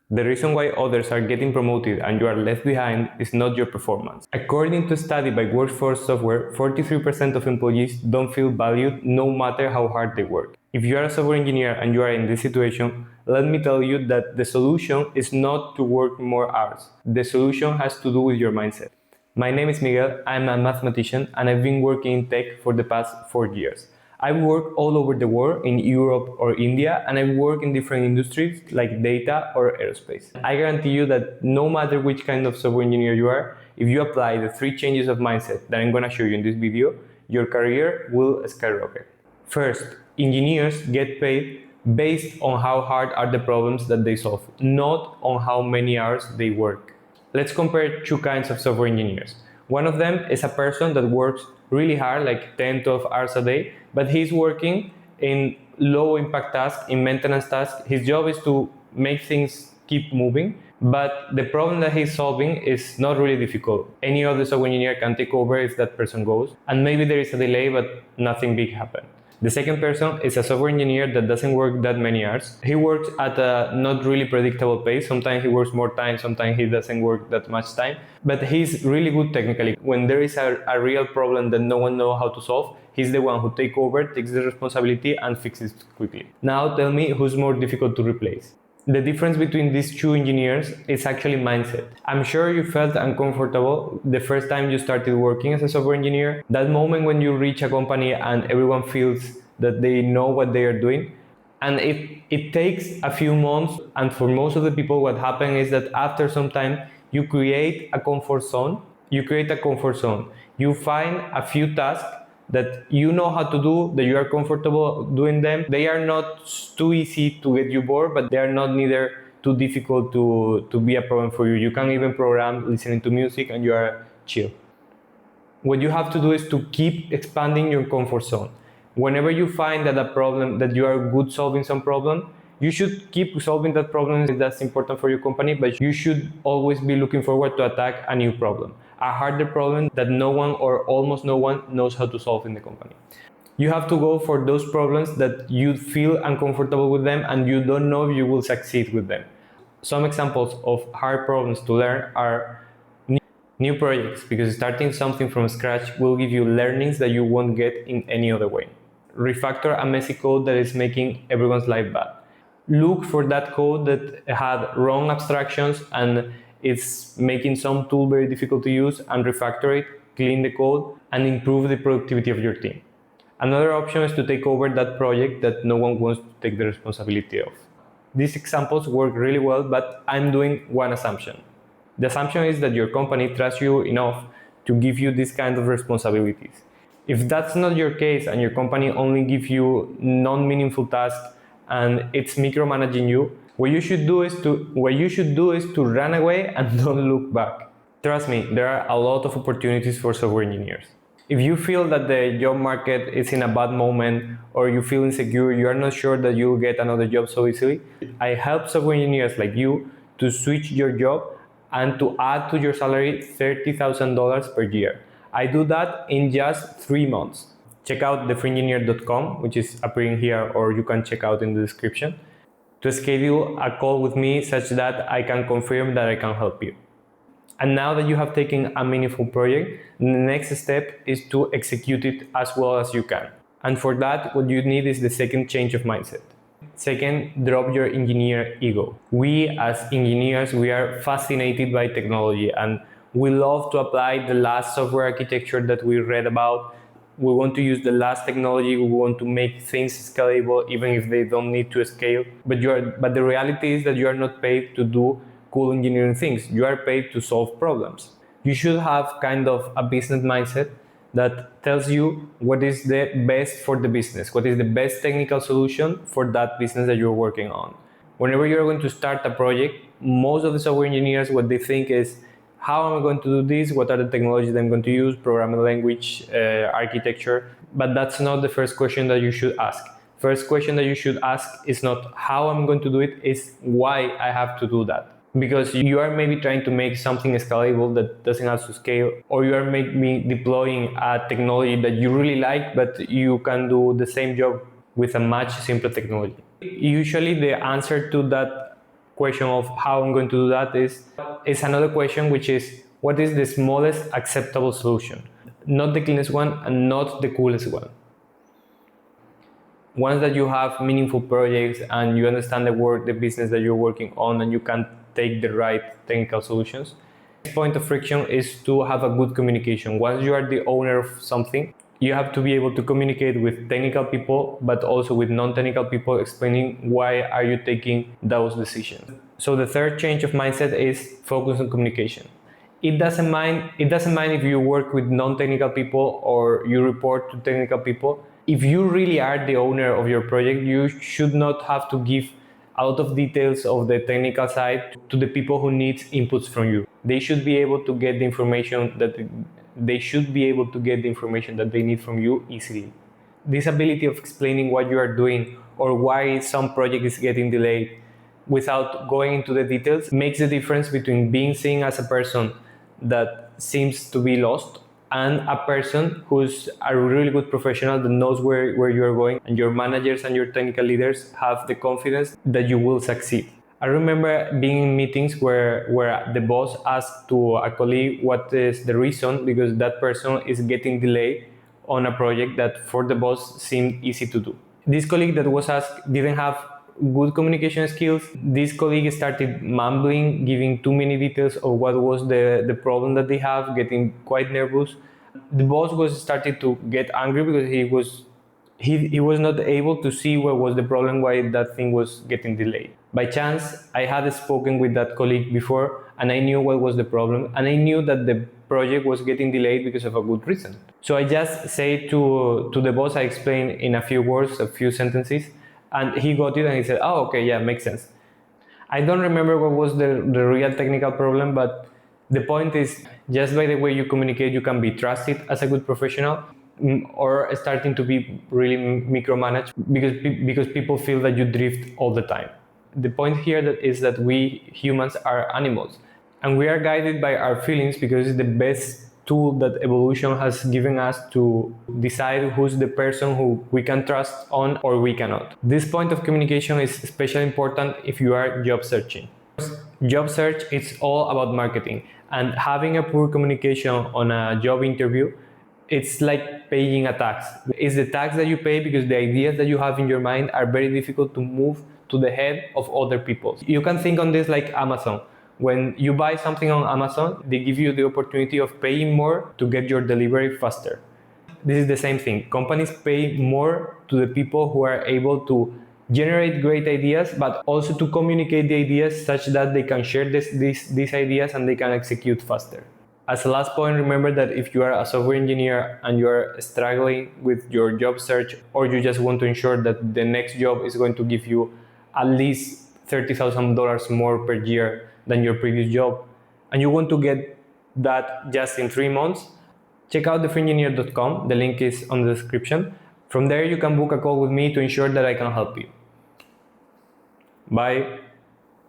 The reason why others are getting promoted and you are left behind is not your performance. According to a study by Workforce Software, 43% of employees don't feel valued no matter how hard they work. If you are a software engineer and you are in this situation, let me tell you that the solution is not to work more hours. The solution has to do with your mindset. My name is Miguel, I'm a mathematician and I've been working in tech for the past 4 years. I work all over the world in Europe or India, and I work in different industries like data or aerospace. I guarantee you that no matter which kind of software engineer you are, if you apply the 3 changes of mindset that I'm going to show you in this video, your career will skyrocket. First, engineers get paid based on how hard are the problems that they solve, not on how many hours they work. Let's compare 2 kinds of software engineers. One of them is a person that works really hard, like 10, 12 hours a day, but he's working in low impact tasks, in maintenance tasks. His job is to make things keep moving, but the problem that he's solving is not really difficult. Any other software engineer can take over if that person goes, and maybe there is a delay, but nothing big happened. The second person is a software engineer that doesn't work that many hours. He works at a not really predictable pace. Sometimes he works more time, sometimes he doesn't work that much time. But he's really good technically. When there is a real problem that no one knows how to solve, he's the one who takes over, takes the responsibility and fixes it quickly. Now tell me who's more difficult to replace. The difference between these 2 engineers is actually mindset. I'm sure you felt uncomfortable the first time you started working as a software engineer. That moment when you reach a company and everyone feels that they know what they are doing. And it takes a few months, and for most of the people what happens is that after some time you create a comfort zone. You find a few tasks that you know how to do, that you are comfortable doing them. They are not too easy to get you bored, but they are not neither too difficult to be a problem for you. You can even program listening to music and you are chill. What you have to do is to keep expanding your comfort zone. Whenever you find that a problem, that you are good solving some problem, you should keep solving that problem if that's important for your company, but you should always be looking forward to attack a new problem, a harder problem that no one or almost no one knows how to solve in the company. You have to go for those problems that you feel uncomfortable with them and you don't know if you will succeed with them. Some examples of hard problems to learn are new projects, because starting something from scratch will give you learnings that you won't get in any other way. Refactor a messy code that is making everyone's life bad. Look for that code that had wrong abstractions and it's making some tool very difficult to use, and refactor it, clean the code, and improve the productivity of your team. Another option is to take over that project that no one wants to take the responsibility of. These examples work really well, but I'm doing one assumption. The assumption is that your company trusts you enough to give you this kind of responsibilities. If that's not your case and your company only gives you non-meaningful tasks and it's micromanaging you, what you should do is to run away and don't look back. Trust me, there are a lot of opportunities for software engineers. If you feel that the job market is in a bad moment, or you feel insecure, you are not sure that you will get another job so easily, I help software engineers like you to switch your job and to add to your salary $30,000 per year. I do that in just 3 months. Check out thefreeengineer.com, which is appearing here, or you can check out in the description, to schedule a call with me such that I can confirm that I can help you. And now that you have taken a meaningful project, the next step is to execute it as well as you can. And for that, what you need is the second change of mindset. Second, drop your engineer ego. We as engineers, we are fascinated by technology and we love to apply the last software architecture that we read about. We want to use the last technology, we want to make things scalable even if they don't need to scale. But the reality is that you are not paid to do cool engineering things. You are paid to solve problems. You should have kind of a business mindset that tells you what is the best for the business, what is the best technical solution for that business that you're working on. Whenever you're going to start a project, most of the software engineers, what they think is, how am I going to do this? What are the technologies that I'm going to use? Programming language, architecture. But that's not the first question that you should ask. First question that you should ask is not how I'm going to do it, is why I have to do that. Because you are maybe trying to make something scalable that doesn't have to scale, or you are maybe deploying a technology that you really like, but you can do the same job with a much simpler technology. Usually the answer to that question of how I'm going to do that is another question, which is what is the smallest acceptable solution? Not the cleanest one and not the coolest one. Once that you have meaningful projects and you understand the business that you're working on, and you can take the right technical solutions, the point of friction is to have a good communication. Once you are the owner of something, you have to be able to communicate with technical people, but also with non-technical people, explaining why are you taking those decisions. So the third change of mindset is focus on communication. It doesn't mind if you work with non-technical people or you report to technical people. If you really are the owner of your project, you should not have to give a lot of details of the technical side to the people who need inputs from you. They should be able to get the information that they need from you easily. This ability of explaining what you are doing or why some project is getting delayed without going into the details makes the difference between being seen as a person that seems to be lost and a person who's a really good professional that knows where you are going, and your managers and your technical leaders have the confidence that you will succeed. I remember being in meetings where the boss asked to a colleague what is the reason, because that person is getting delayed on a project that for the boss seemed easy to do. This colleague that was asked didn't have good communication skills. This colleague started mumbling, giving too many details of what was the problem that they have, getting quite nervous. The boss was starting to get angry because he was not able to see what was the problem, why that thing was getting delayed. By chance, I had spoken with that colleague before, and I knew what was the problem, and I knew that the project was getting delayed because of a good reason. So I just say to the boss, I explained in a few words, a few sentences, and he got it and he said, oh, okay, yeah, makes sense. I don't remember what was the real technical problem, but the point is, just by the way you communicate, you can be trusted as a good professional, or starting to be really micromanaged because people feel that you drift all the time. The point here is that we humans are animals, and we are guided by our feelings because it's the best tool that evolution has given us to decide who's the person who we can trust on or we cannot. This point of communication is especially important if you are job searching. Job search, it's all about marketing, and having a poor communication on a job interview, it's like paying a tax. It's the tax that you pay because the ideas that you have in your mind are very difficult to move to the head of other people. You can think on this like Amazon. When you buy something on Amazon, they give you the opportunity of paying more to get your delivery faster. This is the same thing. Companies pay more to the people who are able to generate great ideas, but also to communicate the ideas such that they can share these ideas and they can execute faster. As a last point, remember that if you are a software engineer and you are struggling with your job search, or you just want to ensure that the next job is going to give you at least $30,000 more per year than your previous job, and you want to get that just in 3 months, check out thefreeengineer.com. The link is on the description. From there, you can book a call with me to ensure that I can help you. Bye.